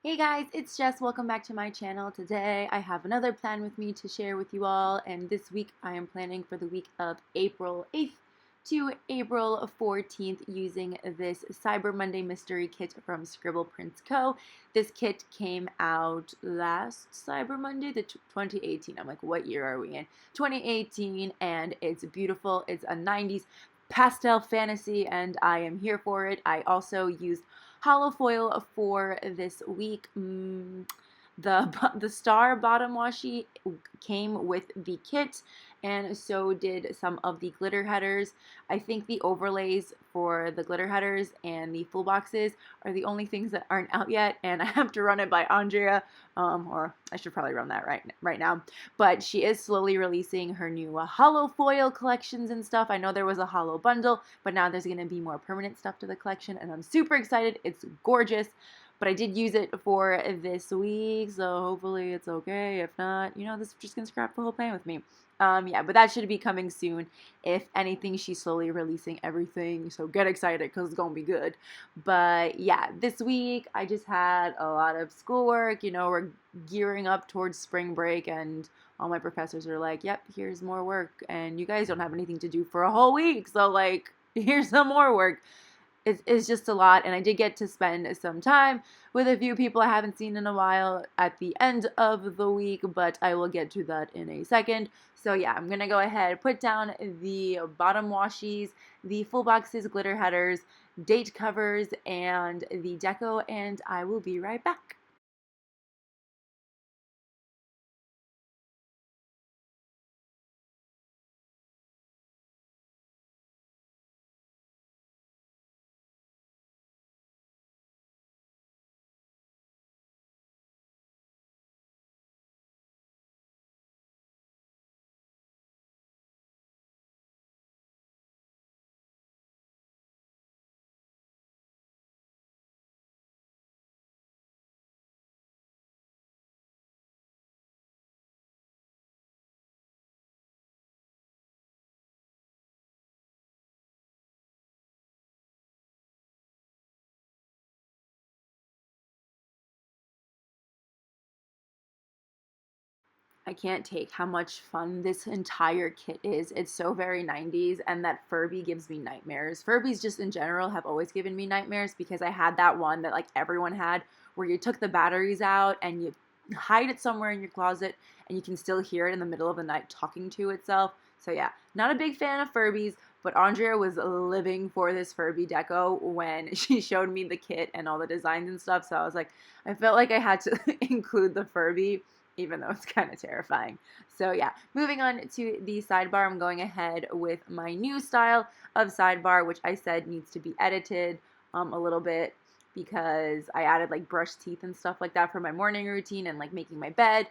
Hey guys, it's Jess. Welcome back to my channel. Today I have another plan with me to share with you all, and this week I am planning for the week of April 8th to April 14th using this Cyber Monday mystery kit from ScribblePrintsCo. This kit came out last Cyber Monday, the 2018. I'm like, what year are we in? 2018, and it's beautiful. It's a 90s pastel fantasy, and I am here for it. I also used hollow foil for this week. The star bottom washi came with the kit, and so did some of the glitter headers. I think the overlays for the glitter headers and the full boxes are the only things that aren't out yet, and I have to run it by Andrea, or I should probably run that right now. But she is slowly releasing her new hollow foil collections and stuff. I know there was a hollow bundle, but now there's going to be more permanent stuff to the collection, and I'm super excited. It's gorgeous. But I did use it for this week, so hopefully it's okay. If not, this is just going to scrap the whole plan with me. Yeah, but that should be coming soon. If anything, she's slowly releasing everything, so get excited because it's going to be good. But yeah, this week I just had a lot of schoolwork. We're gearing up towards spring break, and all my professors are like, yep, here's more work, and you guys don't have anything to do for a whole week, so like, here's some more work. It's just a lot, and I did get to spend some time with a few people I haven't seen in a while at the end of the week, but I will get to that in a second. So yeah, I'm going to go ahead, put down the bottom washies, the full boxes, glitter headers, date covers, and the deco, and I will be right back. I can't take how much fun this entire kit is. It's so very 90s, and that Furby gives me nightmares. Furbies just in general have always given me nightmares because I had that one that like everyone had where you took the batteries out and you hide it somewhere in your closet and you can still hear it in the middle of the night talking to itself. So yeah, not a big fan of Furbies, but Andrea was living for this Furby deco when she showed me the kit and all the designs and stuff. So I was like, I felt like I had to include the Furby even though it's kind of terrifying. So yeah, moving on to the sidebar, I'm going ahead with my new style of sidebar, which I said needs to be edited a little bit because I added like brush teeth and stuff like that for my morning routine and like making my bed.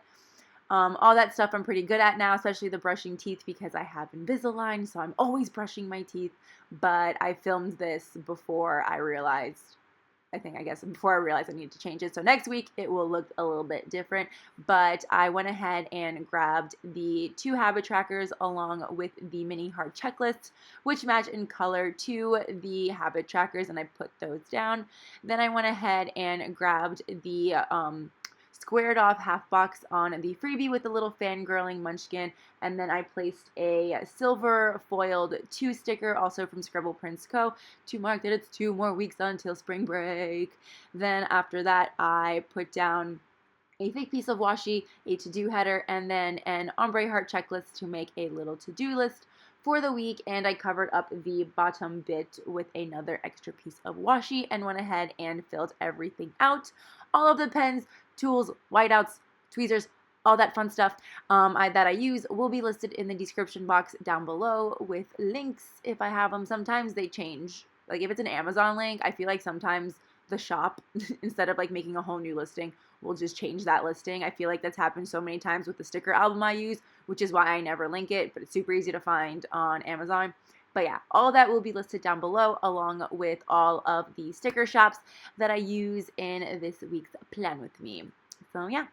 All that stuff I'm pretty good at now, especially the brushing teeth because I have Invisalign, so I'm always brushing my teeth. But I filmed this before I realized I guess before I realized I needed to change it. So next week it will look a little bit different, but I went ahead and grabbed the 2 habit trackers along with the mini heart checklists, which match in color to the habit trackers, and I put those down. Then I went ahead and grabbed the squared off half box on the freebie with the little fangirling munchkin, and then I placed a silver foiled 2 sticker also from ScribblePrintsCo to mark that it's 2 more weeks until spring break. Then after that I put down a fake piece of washi, a to-do header, and then an ombre heart checklist to make a little to-do list for the week, and I covered up the bottom bit with another extra piece of washi and went ahead and filled everything out. All of the pens, tools, whiteouts, tweezers, all that fun stuff that I use will be listed in the description box down below with links if I have them. Sometimes they change. Like if it's an Amazon link, I feel like sometimes the shop, instead of like making a whole new listing, will just change that listing. I feel like that's happened so many times with the sticker album I use, which is why I never link it, but it's super easy to find on Amazon. But yeah, all of that will be listed down below along with all of the sticker shops that I use in this week's plan with me. So yeah.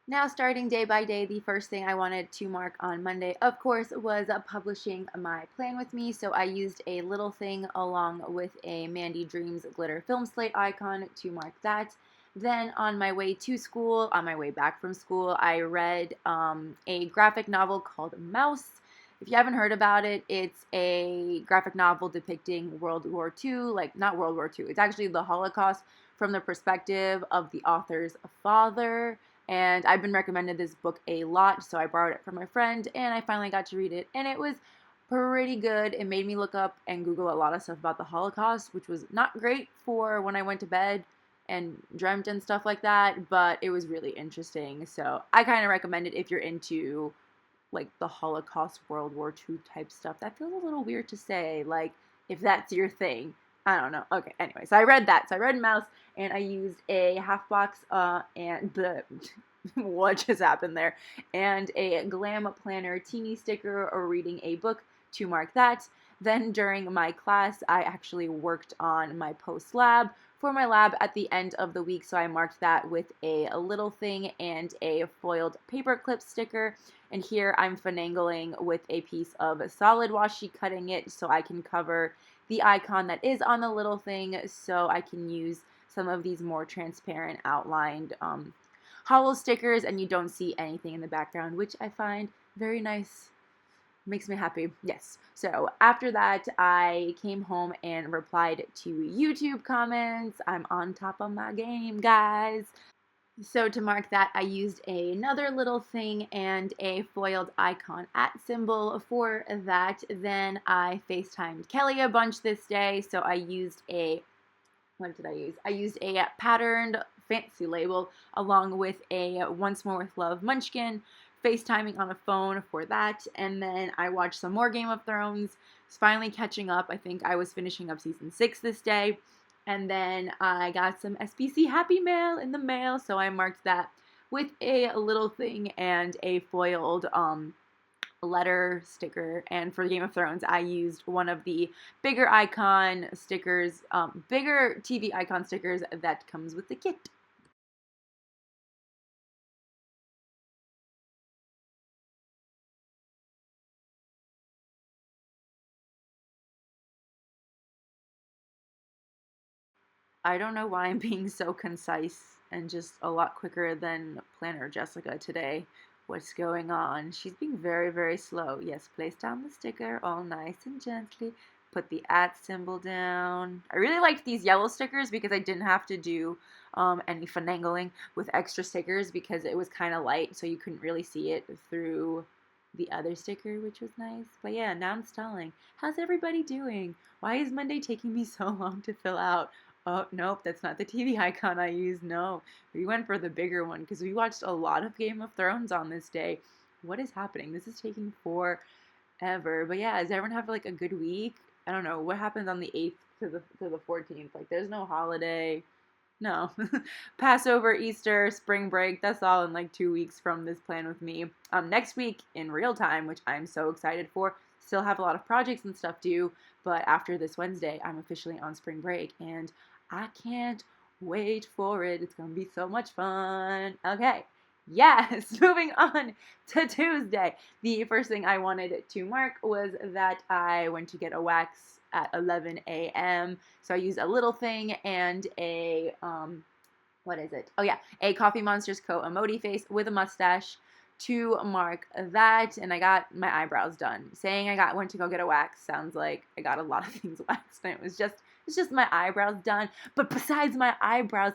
Now, starting day by day, the first thing I wanted to mark on Monday, of course, was publishing my plan with me. So I used a little thing along with a Mandy Dreams glitter film slate icon to mark that. Then on my way to school, on my way back from school, I read a graphic novel called Mouse. If you haven't heard about it, it's a graphic novel depicting World War II, like not World War II, it's actually the Holocaust from the perspective of the author's father. And I've been recommended this book a lot, so I borrowed it from my friend, and I finally got to read it, and it was pretty good. It made me look up and Google a lot of stuff about the Holocaust, which was not great for when I went to bed and dreamt and stuff like that, but it was really interesting. So I kind of recommend it if you're into like the Holocaust, World War II type stuff. That feels a little weird to say, like if that's your thing. I don't know. Okay, anyway, so I read that. So I read Mouse, and I used a half box, and the what just happened there, and a Glam Planner teeny sticker or reading a book to mark that. Then during my class, I actually worked on my post lab for my lab at the end of the week, so I marked that with a little thing and a foiled paper clip sticker. And here I'm finagling with a piece of solid washi, cutting it so I can cover the icon that is on the little thing, so I can use some of these more transparent outlined hollow stickers and you don't see anything in the background, which I find very nice. Makes me happy. Yes. So after that, I came home and replied to YouTube comments. I'm on top of my game, guys. So to mark that, I used another little thing and a foiled icon at symbol for that. Then I FaceTimed Kelly a bunch this day. So I used what did I use? I used a patterned fancy label along with a Once More with Love munchkin, FaceTiming on a phone for that. And then I watched some more Game of Thrones, finally catching up. I think I was finishing up season 6 this day. And then I got some SBC Happy Mail in the mail, so I marked that with a little thing and a foiled letter sticker. And for Game of Thrones, I used one of the bigger icon stickers, bigger TV icon stickers that comes with the kit. I don't know why I'm being so concise and just a lot quicker than Planner Jessica today. What's going on? She's being very, very slow. Yes, place down the sticker all nice and gently. Put the @ symbol down. I really liked these yellow stickers because I didn't have to do any finagling with extra stickers because it was kind of light, so you couldn't really see it through the other sticker, which was nice. But yeah, now I'm stalling. How's everybody doing? Why is Monday taking me so long to fill out? Oh, nope, that's not the TV icon I used. No, we went for the bigger one because we watched a lot of Game of Thrones on this day. What is happening? This is taking forever. But yeah, does everyone have like a good week? I don't know. What happens on the 8th to the 14th? Like, there's no holiday. No. Passover, Easter, spring break, that's all in like 2 weeks from this plan with me. Next week in real time, which I'm so excited for. Still have a lot of projects and stuff due, but after this Wednesday, I'm officially on spring break, and I can't wait for it. It's going to be so much fun. Okay. Yes, moving on to Tuesday. The first thing I wanted to mark was that I went to get a wax at 11 a.m. So I used a little thing and a, what is it? Oh yeah, a Coffee Monsters Co. emoji face with a mustache to mark that, and I got my eyebrows done. Saying went to go get a wax sounds like I got a lot of things waxed, and it's just my eyebrows done. But besides my eyebrows,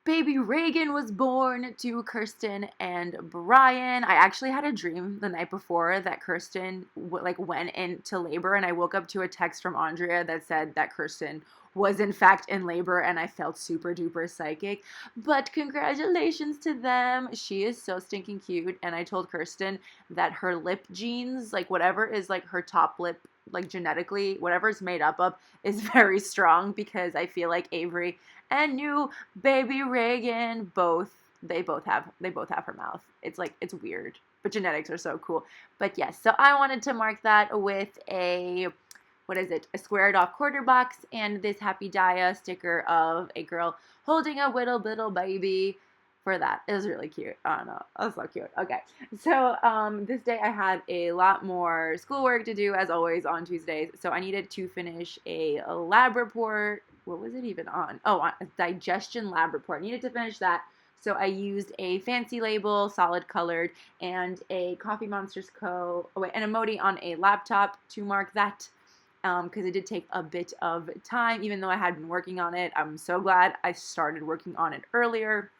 baby Reagan was born to Kirsten and Brian. I actually had a dream the night before that Kirsten went into labor, and I woke up to a text from Andrea that said that Kirsten was in fact in labor, and I felt super duper psychic. But congratulations to them. She is so stinking cute, and I told Kirsten that her lip genes, like whatever is like her top lip, like genetically, whatever it's made up of, is very strong, because I feel like Avery and new baby Reagan they both have her mouth. It's like, it's weird, but genetics are so cool. But yes, so I wanted to mark that with a, what is it, a squared off quarter box and this Happy Dia sticker of a girl holding a little baby. for that. It was really cute. I don't know. That was so cute. Okay. So this day I had a lot more schoolwork to do, as always, on Tuesdays. So I needed to finish a lab report. What was it even on? Oh, a digestion lab report. I needed to finish that. So I used a fancy label, solid colored, and a Coffee Monsters Co. Oh, wait, an emoji on a laptop to mark that. Because it did take a bit of time, even though I had been working on it. I'm so glad I started working on it earlier,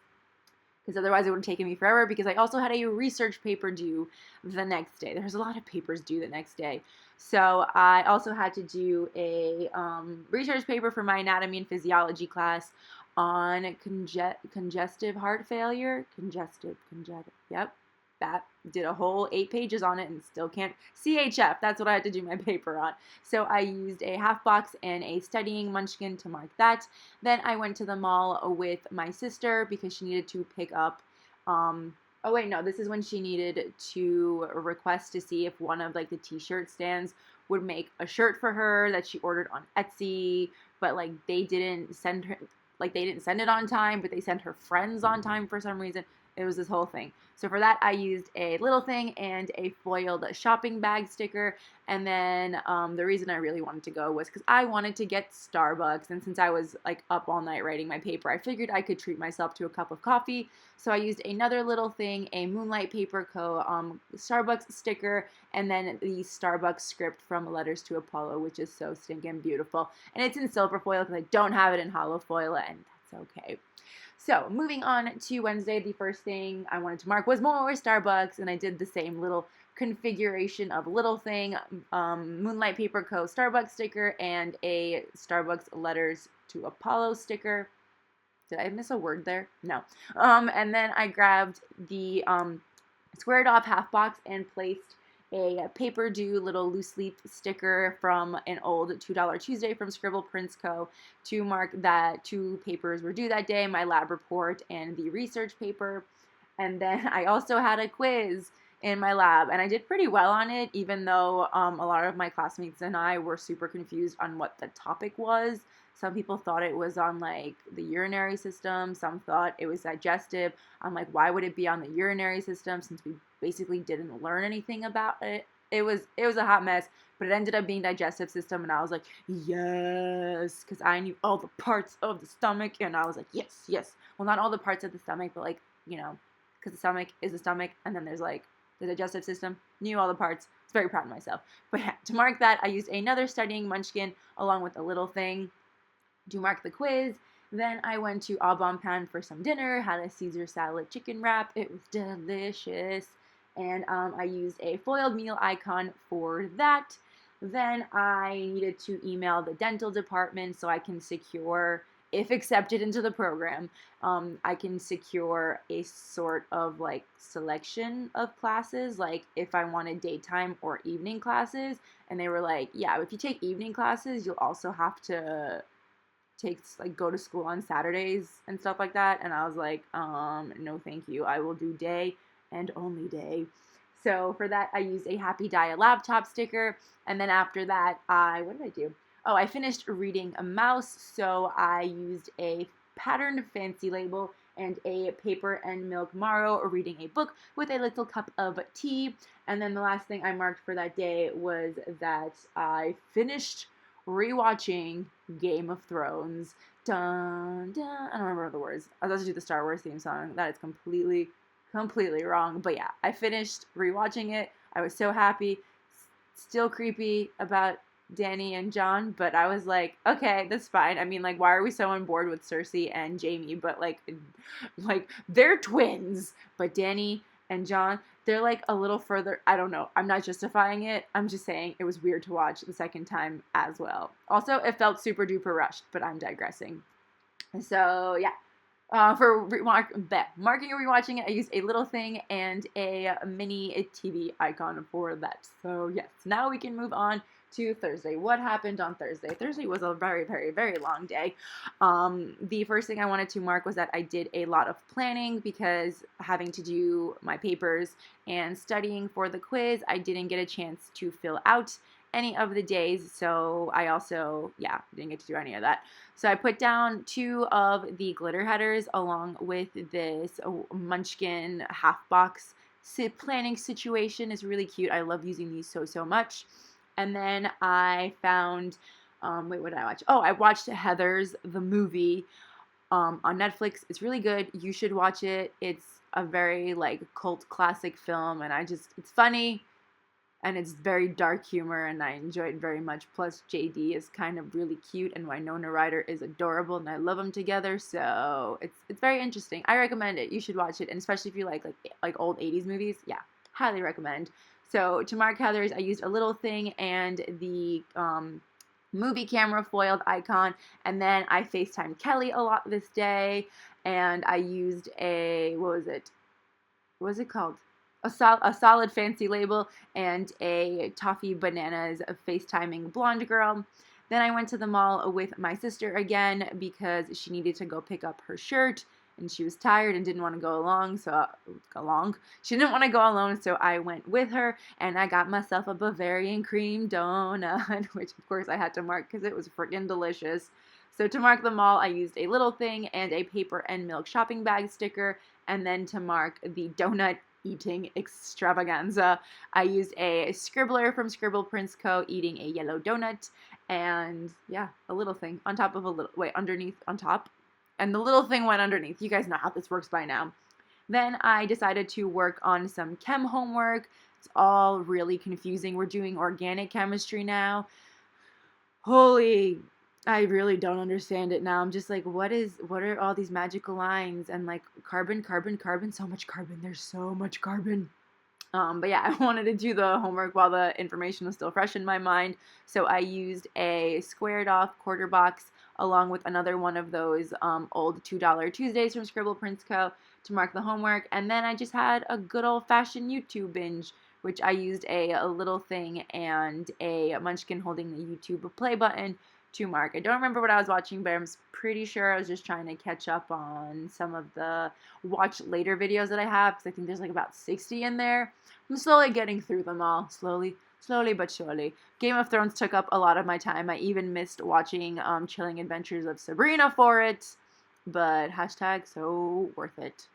because otherwise it would have taken me forever, because I also had a research paper due the next day. There's a lot of papers due the next day. So I also had to do a research paper for my anatomy and physiology class on congestive heart failure. Yep. That did a whole 8 pages on it and still can't. CHF, that's what I had to do my paper on. So I used a half box and a studying munchkin to mark that. Then I went to the mall with my sister because she needed to pick up, oh wait, no, this is when she needed to request to see if one of like the t-shirt stands would make a shirt for her that she ordered on Etsy, but like they didn't send it on time, but they sent her friends on time for some reason. It was this whole thing. So for that, I used a little thing and a foiled shopping bag sticker. And then the reason I really wanted to go was because I wanted to get Starbucks. And since I was like up all night writing my paper, I figured I could treat myself to a cup of coffee. So I used another little thing, a Moonlight Paper Co. Starbucks sticker, and then the Starbucks script from Letters to Apollo, which is so stinking beautiful. And it's in silver foil because I don't have it in hollow foil, and that's okay. So moving on to Wednesday, the first thing I wanted to mark was more Starbucks, and I did the same little configuration of little thing, Moonlight Paper Co. Starbucks sticker and a Starbucks Letters to Apollo sticker. Did I miss a word there? No. And then I grabbed the squared off half box and placed a paper due little loose leaf sticker from an old $2 Tuesday from ScribblePrintsCo to mark that 2 papers were due that day, my lab report and the research paper. And then I also had a quiz in my lab, and I did pretty well on it, even though a lot of my classmates and I were super confused on what the topic was. Some people thought it was on like the urinary system. Some thought it was digestive. I'm like, why would it be on the urinary system since we basically didn't learn anything about it? It was a hot mess, but it ended up being digestive system, and I was like, yes, because I knew all the parts of the stomach, and I was like, yes, yes. Well, not all the parts of the stomach, but like, you know, because the stomach is the stomach, and then there's like the digestive system. Knew all the parts. I was very proud of myself. But yeah, to mark that, I used another studying munchkin along with a little thing to mark the quiz. Then I went to Au Bon Pain for some dinner, had a Caesar salad chicken wrap. It was delicious. And I used a foiled meal icon for that. Then I needed to email the dental department so I can secure, if accepted into the program, I can secure a sort of like selection of classes, like if I wanted daytime or evening classes. And they were like, yeah, if you take evening classes, you'll also have to go to school on Saturdays and stuff like that. And I was like, no thank you. I will do day and only day. So for that, I used a Happy Dia laptop sticker. And then after that, what did I do? Oh, I finished reading A Mouse. So I used a patterned fancy label and a paper and milk Maro reading a book with a little cup of tea. And then the last thing I marked for that day was that I finished rewatching Game of Thrones. Dun, dun. I don't remember the words. I was about to do the Star Wars theme song. That is completely wrong. But yeah, I finished rewatching it. I was so happy. Still creepy about Dany and Jon, but I was like, okay, that's fine. I mean, like, why are we so on board with Cersei and Jaime? But like they're twins. But Dany and Jon, they're like a little further. I don't know. I'm not justifying it. I'm just saying it was weird to watch the second time as well. Also, it felt super duper rushed, but I'm digressing. So yeah. For marking or rewatching it, I used a little thing and a mini TV icon for that. So yes, now we can move on to Thursday. What happened on Thursday? Thursday was a very, very, very long day. The first thing I wanted to mark was that I did a lot of planning because having to do my papers and studying for the quiz, I didn't get a chance to fill out any of the days, so I also, didn't get to do any of that. So I put down 2 of the glitter headers along with this Munchkin half box planning situation. Is really cute. I love using these so much. And then I found, wait, what did I watch? Oh, I watched Heathers, the movie, on Netflix. It's really good. You should watch it. It's a very like cult classic film, and it's funny and it's very dark humor, and I enjoy it very much. Plus, JD is kind of really cute, and Winona Ryder is adorable, and I love them together. So it's very interesting. I recommend it. You should watch it, and especially if you like old 80s movies. Yeah, highly recommend. So to mark Heathers, I used a little thing and the movie camera foiled icon, and then I FaceTimed Kelly a lot this day, and I used a, what was it? What was it called? A solid fancy label and a toffee bananas FaceTiming blonde girl. Then I went to the mall with my sister again because she needed to go pick up her shirt and she was tired and didn't want to go along. She didn't want to go alone, so I went with her and I got myself a Bavarian cream donut, which of course I had to mark because it was freaking delicious. So to mark the mall, I used a little thing and a paper and milk shopping bag sticker. And then to mark the donut eating extravaganza, I used a scribbler from ScribblePrintsCo eating a yellow donut, and yeah, a little thing on top of a little, wait, underneath, on top, and the little thing went underneath. You guys know how this works by now. Then I decided to work on some chem homework. It's all really confusing. We're doing organic chemistry now. Holy, I really don't understand it now. I'm just like, what are all these magical lines? And like carbon, carbon, carbon, so much carbon. There's so much carbon. But yeah, I wanted to do the homework while the information was still fresh in my mind. So I used a squared off quarter box along with another one of those old $2 Tuesdays from ScribblePrintsCo to mark the homework. And then I just had a good old fashioned YouTube binge, which I used a little thing and a munchkin holding the YouTube play button to mark. I don't remember what I was watching, but I'm pretty sure I was just trying to catch up on some of the watch later videos that I have, because I think there's like about 60 in there. I'm slowly getting through them all, slowly but surely. Game of Thrones took up a lot of my time. I even missed watching Chilling Adventures of Sabrina for it, but hashtag so worth it.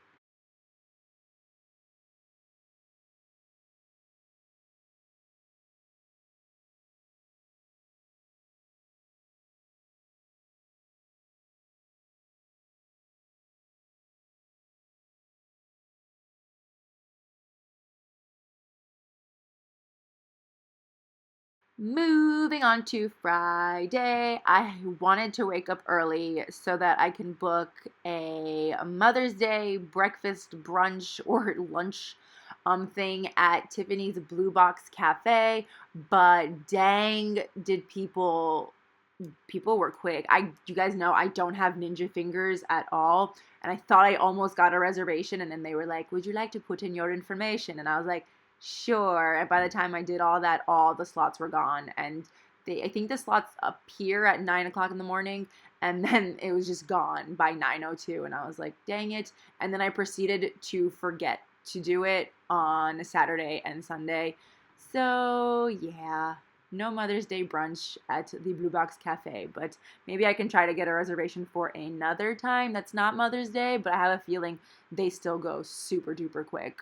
Moving on to Friday, I wanted to wake up early so that I can book a Mother's Day breakfast, brunch, or lunch thing at Tiffany's Blue Box Cafe. But dang, did people were quick. You guys know I don't have ninja fingers at all, and I thought I almost got a reservation, and then they were like, "Would you like to put in your information?" And I was like, "Sure." And by the time I did all that, all the slots were gone, and I think the slots appear at 9 o'clock in the morning, and then it was just gone by 9:02, and I was like, "Dang it!" And then I proceeded to forget to do it on Saturday and Sunday. So yeah, no Mother's Day brunch at the Blue Box Cafe, but maybe I can try to get a reservation for another time that's not Mother's Day, but I have a feeling they still go super duper quick.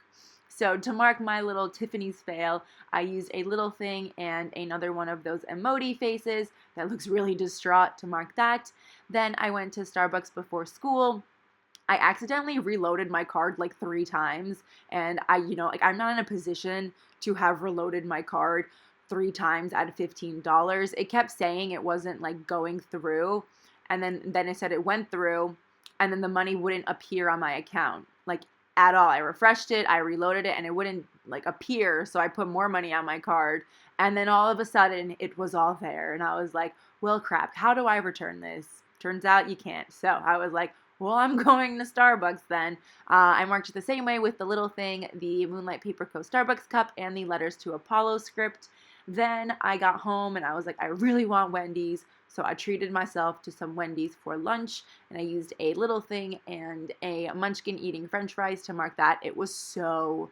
So to mark my little Tiffany's fail, I used a little thing and another one of those emoji faces that looks really distraught to mark that. Then I went to Starbucks before school. I accidentally reloaded my card like 3 times, and I'm not in a position to have reloaded my card 3 times at $15. It kept saying it wasn't like going through, and then it said it went through, and then the money wouldn't appear on my account like at all. I refreshed it, I reloaded it, and it wouldn't like appear, so I put more money on my card, and then all of a sudden it was all there, and I was like, well, crap, how do I return this? Turns out you can't. So I was like, well, I'm going to Starbucks then. I marked it the same way with the little thing, the Moonlight Paper Co. Starbucks cup, and the Letters to Apollo script. Then I got home and I was like, I really want Wendy's. So I treated myself to some Wendy's for lunch, and I used a little thing and a munchkin eating french fries to mark that. It was so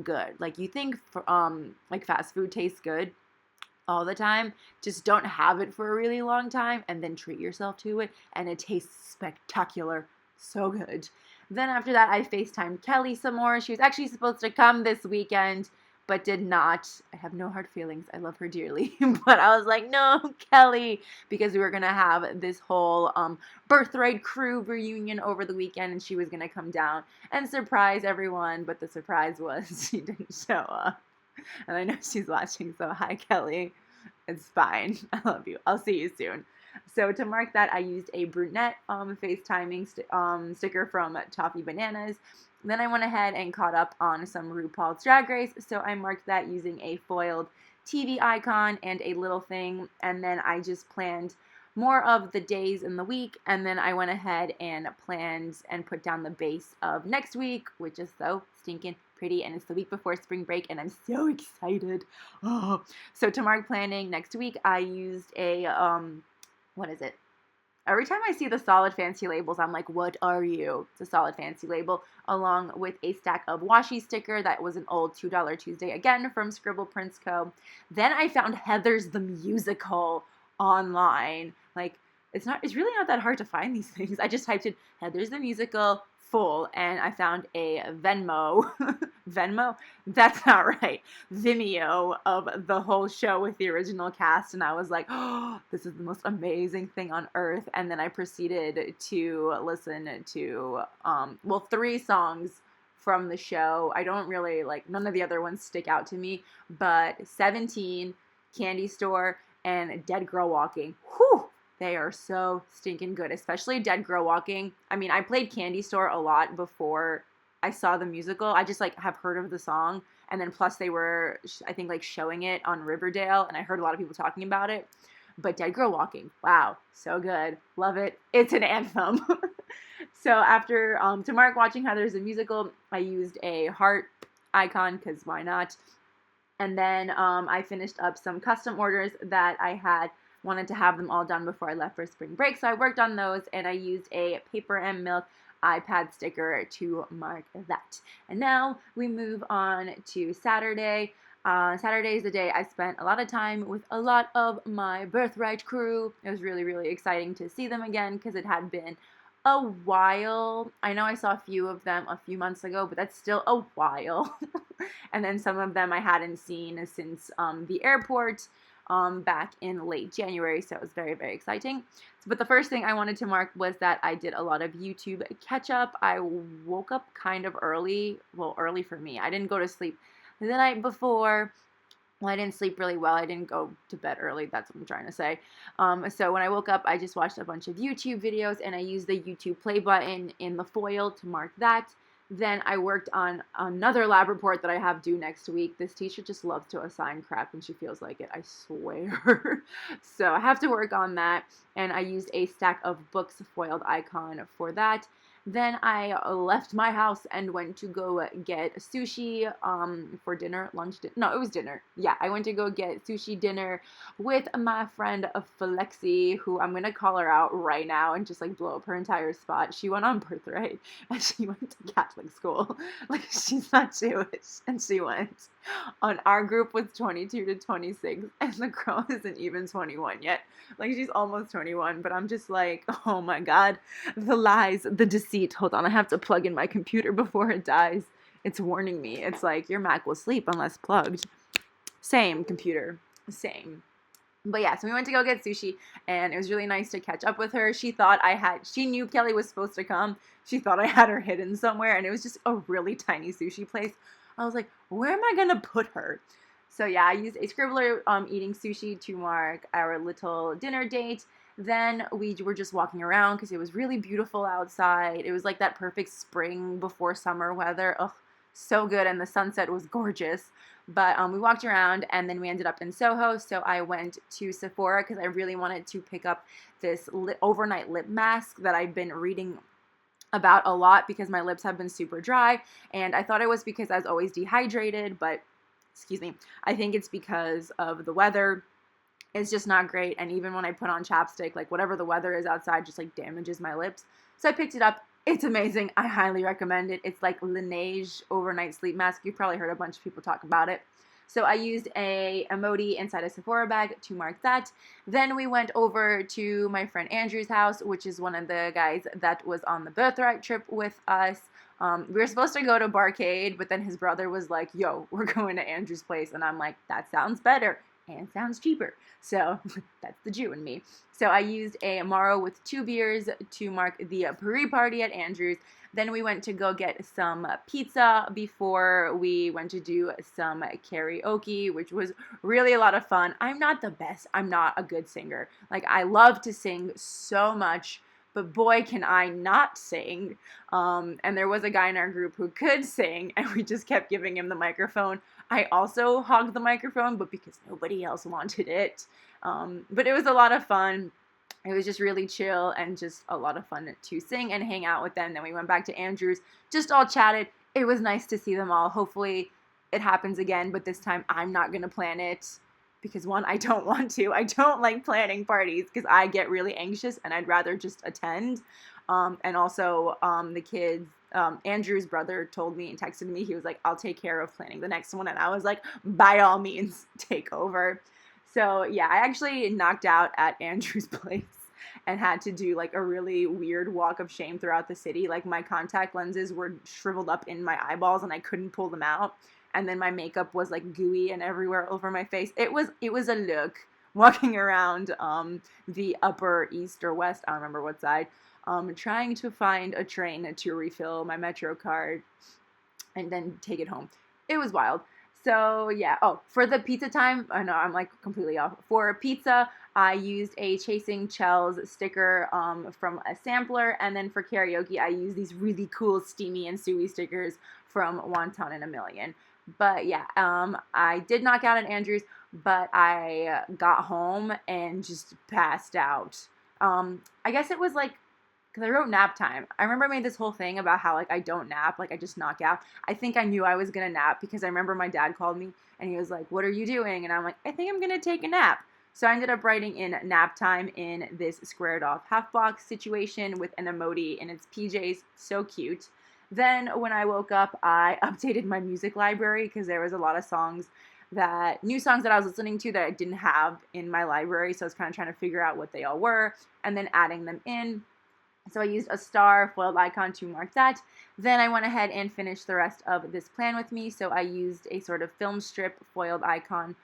good. Like, you think like fast food tastes good? all the time. Just don't have it for a really long time and then treat yourself to it, and it tastes spectacular. So good. Then after that, I FaceTimed Kelly some more. She was actually supposed to come this weekend, but did not. I have no hard feelings. I love her dearly. But I was like, no, Kelly, because we were going to have this whole birthright crew reunion over the weekend, and she was going to come down and surprise everyone. But the surprise was she didn't show up. And I know she's watching, so hi, Kelly. It's fine. I love you. I'll see you soon. So to mark that, I used a brunette FaceTiming sticker from Toffee Bananas. Then I went ahead and caught up on some RuPaul's Drag Race, so I marked that using a foiled TV icon and a little thing, and then I just planned more of the days in the week, and then I went ahead and planned and put down the base of next week, which is so stinking pretty, and it's the week before spring break, and I'm so excited. Oh. So to mark planning next week, I used a, what is it? Every time I see the Solid Fancy labels, I'm like, what are you? It's a Solid Fancy label, along with a stack of washi sticker that was an old $2 Tuesday, again, from ScribblePrintsCo. Then I found Heathers the Musical online. Like, it's really not that hard to find these things. I just typed in Heathers the Musical full, and I found a Venmo, Venmo? That's not right, Vimeo of the whole show with the original cast, and I was like, oh, this is the most amazing thing on earth. And then I proceeded to listen to, 3 songs from the show. I don't really, none of the other ones stick out to me, but 17, Candy Store, and Dead Girl Walking. Whew! They are so stinking good, especially Dead Girl Walking. I mean, I played Candy Store a lot before I saw the musical. I just, have heard of the song. And then plus they were, I think, showing it on Riverdale. And I heard a lot of people talking about it. But Dead Girl Walking, wow, so good. Love it. It's an anthem. So after, to mark watching Heathers the Musical, I used a heart icon, because why not? And then I finished up some custom orders that I had wanted to have them all done before I left for spring break. So I worked on those, and I used a Paper and Milk iPad sticker to mark that. And now we move on to Saturday. Saturday is the day I spent a lot of time with a lot of my birthright crew. It was really, really exciting to see them again, because it had been a while. I know I saw a few of them a few months ago, but that's still a while. And then some of them I hadn't seen since the airport back in late January, so it was very, very exciting. But the first thing I wanted to mark was that I did a lot of YouTube catch-up. I woke up kind of early, well, early for me. I didn't go to sleep the night before. Well, I didn't sleep really well. I didn't go to bed early. That's what I'm trying to say. So when I woke up, I just watched a bunch of YouTube videos, and I used the YouTube play button in the foil to mark that. Then I worked on another lab report that I have due next week. This teacher just loves to assign crap when she feels like it, I swear. So I have to work on that, and I used a stack of books foiled icon for that. Then I left my house and went to go get sushi for dinner, no, it was dinner. Yeah, I went to go get sushi dinner with my friend Flexi, who I'm going to call her out right now and just blow up her entire spot. She went on Birthright, and she went to Catholic school. She's not Jewish, and she went. Our group was 22 to 26, and the girl isn't even 21 yet. She's almost 21, but I'm just like, oh my God, the lies, the deceit. Hold on, I have to plug in my computer before it dies. It's warning me. It's like, your Mac will sleep unless plugged. Same computer, same. But yeah, so we went to go get sushi, and it was really nice to catch up with her. She knew Kelly was supposed to come. She thought I had her hidden somewhere, and it was just a really tiny sushi place. I was like, where am I going to put her? So yeah, I used a scribbler eating sushi to mark our little dinner date. Then we were just walking around because it was really beautiful outside. It was like that perfect spring before summer weather. Ugh, so good, and the sunset was gorgeous. But we walked around, and then we ended up in Soho. So I went to Sephora because I really wanted to pick up this overnight lip mask that I've been reading about a lot because my lips have been super dry, and I thought it was because I was always dehydrated, but excuse me, I think it's because of the weather. It's just not great, and even when I put on chapstick, whatever the weather is outside just damages my lips. So I picked it up. It's amazing. I highly recommend it. It's Laneige overnight sleep mask. You've probably heard a bunch of people talk about it. So I used a emoji inside a Sephora bag to mark that. Then we went over to my friend Andrew's house, which is one of the guys that was on the birthright trip with us. We were supposed to go to Barcade, but then his brother was like, yo, we're going to Andrew's place. And I'm like, that sounds better and sounds cheaper. So that's the Jew in me. So I used a Amaro with 2 beers to mark the pre-party at Andrew's. Then we went to go get some pizza before we went to do some karaoke, which was really a lot of fun. I'm not the best. I'm not a good singer. Like, I love to sing so much, but boy, can I not sing. And there was a guy in our group who could sing, and we just kept giving him the microphone. I also hogged the microphone, but because nobody else wanted it. But it was a lot of fun. It was just really chill and just a lot of fun to sing and hang out with them. Then we went back to Andrew's, just all chatted. It was nice to see them all. Hopefully it happens again, but this time I'm not going to plan it because, one, I don't want to. I don't like planning parties because I get really anxious and I'd rather just attend. And also the kids, Andrew's brother told me and texted me, he was like, I'll take care of planning the next one. And I was like, by all means, take over. So yeah, I actually knocked out at Andrew's place and had to do like a really weird walk of shame throughout the city. Like, my contact lenses were shriveled up in my eyeballs and I couldn't pull them out. And then my makeup was like gooey and everywhere over my face. It was a look walking around the upper east or west, I don't remember what side, trying to find a train to refill my Metro card and then take it home. It was wild. So yeah, oh, for the pizza time, I know I'm like completely off. For pizza, I used a Chasing Chels sticker from a sampler, and then for karaoke, I used these really cool Steamy and Suey stickers from Wonton in a Million. But yeah, I did knock out at Andrew's, but I got home and just passed out. I guess it was like, because I wrote nap time. I remember I made this whole thing about how, like, I don't nap, like, I just knock out. I think I knew I was going to nap because I remember my dad called me and he was like, what are you doing? And I'm like, I think I'm going to take a nap. So I ended up writing in nap time in this squared off half box situation with an emoji in its PJs. So cute. Then when I woke up, I updated my music library because there was a lot of new songs that I was listening to that I didn't have in my library. So I was kind of trying to figure out what they all were and then adding them in. So I used a star foiled icon to mark that. Then I went ahead and finished the rest of this plan with me. So I used a sort of film strip foiled icon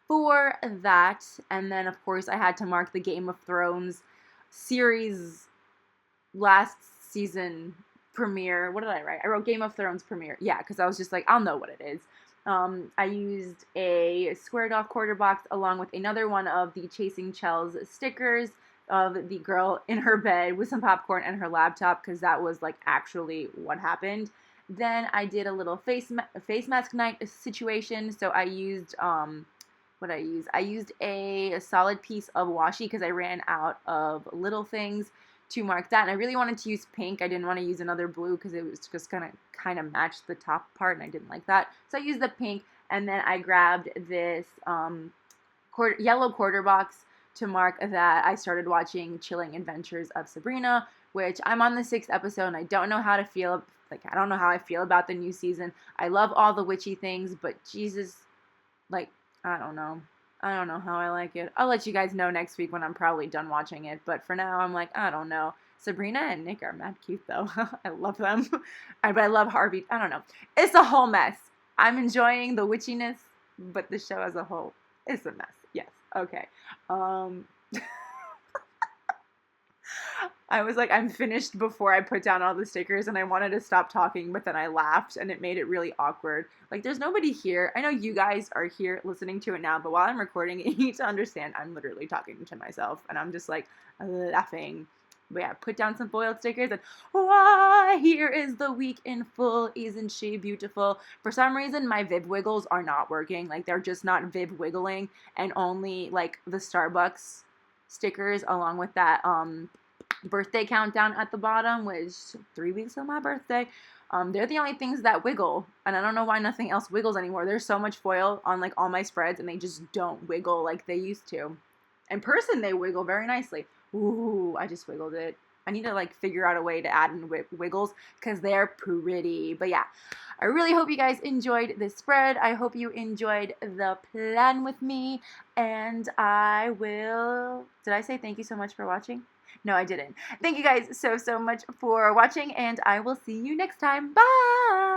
for that. And then, of course, I had to mark the Game of Thrones series last season premiere. What did I write? I wrote Game of Thrones premiere. Yeah, because I was just like, I'll know what it is. I used a squared off quarter box along with another one of the Chasing Chels stickers of the girl in her bed with some popcorn and her laptop, because that was like actually what happened. Then I did a little face mask night situation. So I used I used a solid piece of washi because I ran out of little things to mark that, and I really wanted to use pink. I didn't want to use another blue because it was just gonna kind of match the top part, and I didn't like that. So I used the pink, and then I grabbed this yellow quarter box to mark that I started watching Chilling Adventures of Sabrina, which I'm on the 6th episode, and I don't know how to feel. Like, I don't know how I feel about the new season. I love all the witchy things, but Jesus, like, I don't know. I don't know how I like it. I'll let you guys know next week when I'm probably done watching it. But for now, I'm like, I don't know. Sabrina and Nick are mad cute, though. I love them. But I love Harvey. I don't know. It's a whole mess. I'm enjoying the witchiness, but the show as a whole is a mess. Yes. Okay. I was like, I'm finished before I put down all the stickers, and I wanted to stop talking, but then I laughed, and it made it really awkward. Like, there's nobody here. I know you guys are here listening to it now, but while I'm recording it, you need to understand I'm literally talking to myself, and I'm just, like, laughing. But yeah, put down some foiled stickers, and why, here is the week in full. Isn't she beautiful? For some reason, my Viv wiggles are not working. Like, they're just not Viv wiggling, and only, like, the Starbucks stickers along with that, birthday countdown at the bottom, which 3 weeks of my birthday, they're the only things that wiggle, and I don't know why nothing else wiggles anymore. There's so much foil on like all my spreads, and they just don't wiggle like they used to. In person, they wiggle very nicely. Ooh, I just wiggled it. I need to like figure out a way to add in wiggles because they're pretty. But yeah, I really hope you guys enjoyed this spread. I hope you enjoyed the plan with me, and I will, did I say thank you so much for watching? No, I didn't. Thank you guys so much for watching, and I will see you next time. Bye!